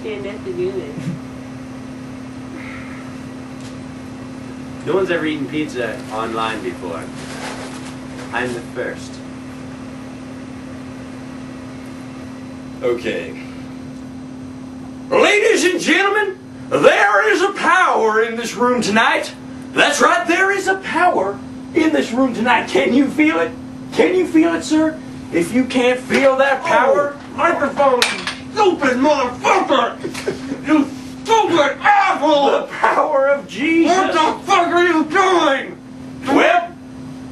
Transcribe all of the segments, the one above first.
stand up to do this. No one's ever eaten pizza online before. I'm the first. Okay. Ladies and gentlemen, there is a power in this room tonight. That's right, there is a power in this room tonight. Can you feel it? Can you feel it, sir? If you can't feel that power, Microphone, stupid motherfucker! You stupid asshole! the power of Jesus. What the fuck are you doing? Well,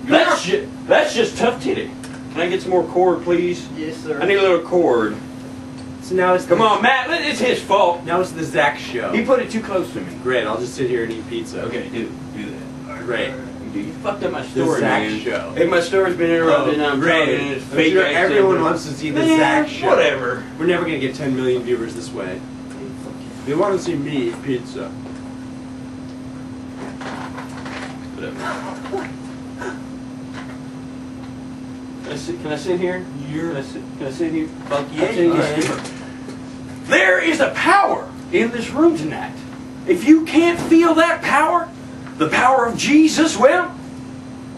that's just tough titty. Can I get some more cord, please? Yes, sir. I need a little cord. So now it's Come on, Matt. It's his fault. Now it's the Zach show. He put it too close to me. Great, I'll just sit here and eat pizza. Okay, do that. Great. Dude, you fucked up my The story, Zach man. show. Hey, my story's been interrupted. Now I'm Great. talking in this I'm fake sure accent. everyone wants to see the Man, Zach show. whatever. We're never gonna get 10 million viewers this way. They want to see me eat pizza. Whatever. Can I sit here? Can I sit here? Fuck I'll sit here. There is a power in this room tonight. If you can't feel that power, the power of Jesus, well,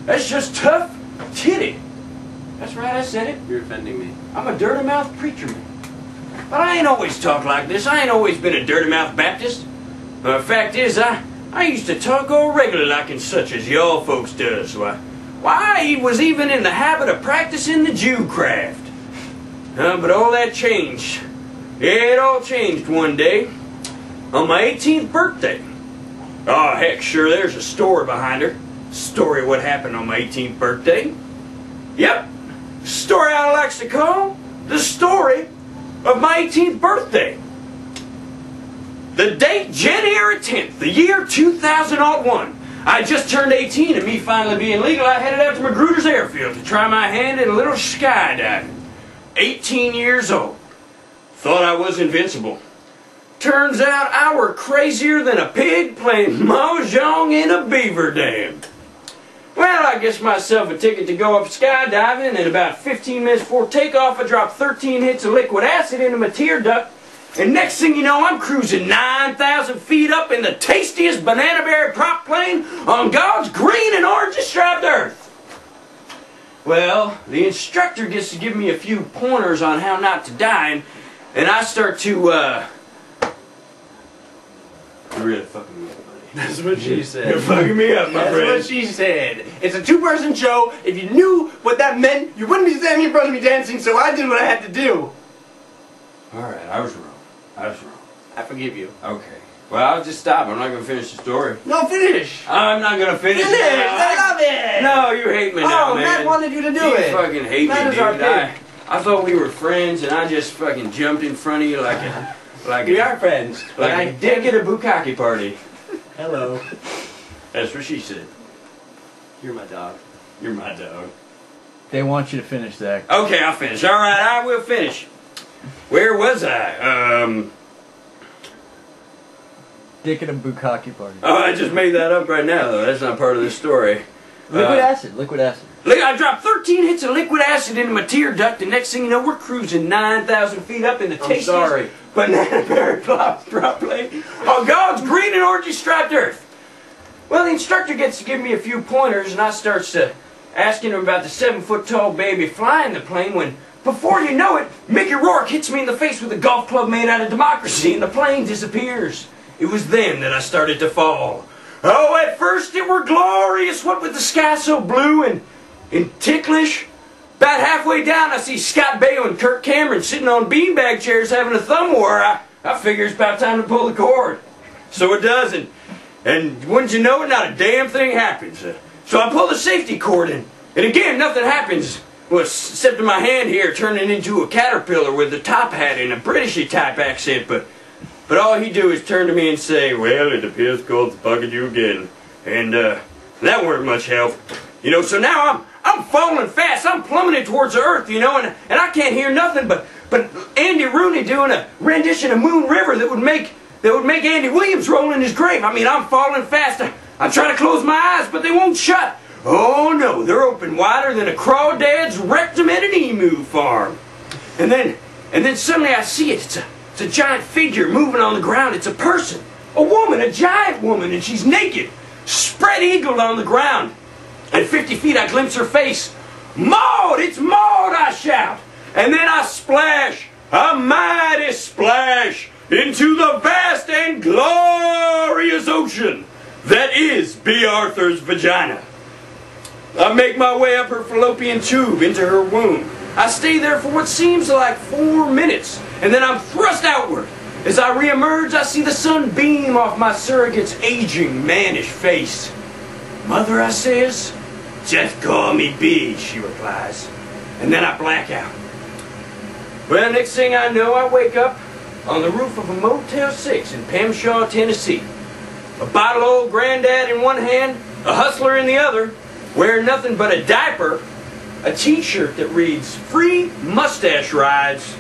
that's just tough titty. That's right, I said it. You're offending me. I'm a dirty mouth preacher man. But I ain't always talked like this. I ain't always been a dirty mouth Baptist. The fact is, I used to talk all regular like and such as y'all folks does. Why, I was even in the habit of practicing the Jew craft. But all that changed. It all changed one day. On my 18th birthday. Oh, heck, sure, there's a story behind her. Story of what happened on my 18th birthday. Yep. Story I likes to call the story of my 18th birthday. The date, January 10th, the year 2001. I just turned 18 and me finally being legal, I headed out to Magruder's Airfield to try my hand at a little skydiving. 18 years old. Thought I was invincible. Turns out I were crazier than a pig playing mahjong in a beaver dam. Well, I guess myself a ticket to go up skydiving, and about 15 minutes before takeoff, I dropped 13 hits of liquid acid into my tear duct, and next thing you know, I'm cruising 9,000 feet up in the tastiest banana berry prop plane on God's green and orange striped earth. Well, the instructor gets to give me a few pointers on how not to die, and I start to, You're really fucking me up, buddy. That's what she said. You're fucking me up, my That's friend. what she said. It's a two-person show. If you knew what that meant, you wouldn't be standing in front of me dancing, so I did what I had to do. Alright, I was wrong. I was wrong. I forgive you. Okay. Well, I'll just stop. I'm not going to finish the story. No, finish. I'm not going to finish Finish. it. I love it. No, you hate me now, Oh, man. Matt wanted you to do You it. fucking hate Matt me, is dude. our pig. I thought we were friends, and I just fucking jumped in front of you like We are friends. like I a dick at a bukkake party. Hello. That's what she said. You're my dog. You're my dog. They want you to finish, Zach. Okay, I'll finish. All right, I will finish. Where was I? Dick at a bukkake party. Oh, I just made that up right now, though. That's not part of the story. Liquid acid. Liquid acid. Look, I dropped 13 hits of liquid acid into my tear duct, and next thing you know, we're cruising 9,000 feet up in the tastiest sorry. banana berry drop plane on God's green and orangey striped earth. Well, the instructor gets to give me a few pointers, and I starts to asking him about the 7-foot-tall baby flying the plane when, before you know it, Mickey Rourke hits me in the face with a golf club made out of democracy, and the plane disappears. It was then that I started to fall. Oh, at first it were glorious, what with the sky so blue and ticklish. About halfway down, I see Scott Baio and Kirk Cameron sitting on beanbag chairs having a thumb war. I figure it's about time to pull the cord. So it does, and wouldn't you know it, not a damn thing happens. So I pull the safety cord, and again, nothing happens. Well, except in my hand here turning into a caterpillar with a top hat and a Britishy type accent, but all he do is turn to me and say, well, it appears God's bugging you again. And that weren't much help. You know, so now I'm falling fast. I'm plummeting towards the earth, you know, and I can't hear nothing but Andy Rooney doing a rendition of Moon River that would make Andy Williams roll in his grave. I mean, I'm falling fast. I'm trying to close my eyes, but they won't shut. Oh no, they're open wider than a crawdad's rectum at an emu farm. And then suddenly I see it. It's a giant figure moving on the ground. It's a person. A woman, a giant woman, and she's naked, spread-eagled on the ground. At 50 feet, I glimpse her face. Maud! It's Maud, I shout. And then I splash, a mighty splash, into the vast and glorious ocean that is B. Arthur's vagina. I make my way up her fallopian tube into her womb. I stay there for what seems like 4 minutes, and then I'm thrust outward. As I reemerge, I see the sun beam off my surrogate's aging, mannish face. Mother, I says. Just call me B, she replies. And then I black out. Well, next thing I know, I wake up on the roof of a Motel 6 in Pamshaw, Tennessee. A bottle of old granddad in one hand, a hustler in the other, wearing nothing but a diaper, a t-shirt that reads, "Free mustache rides,"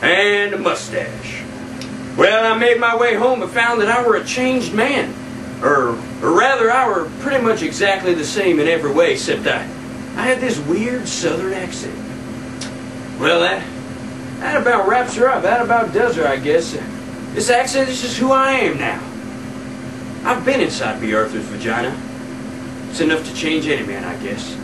and a mustache. Well, I made my way home and found that I were a changed man. Or rather, I were pretty much exactly the same in every way, except I had this weird southern accent. Well, that about wraps her up. That about does her, I guess. This accent is just who I am now. I've been inside B. Arthur's vagina. It's enough to change any man, I guess.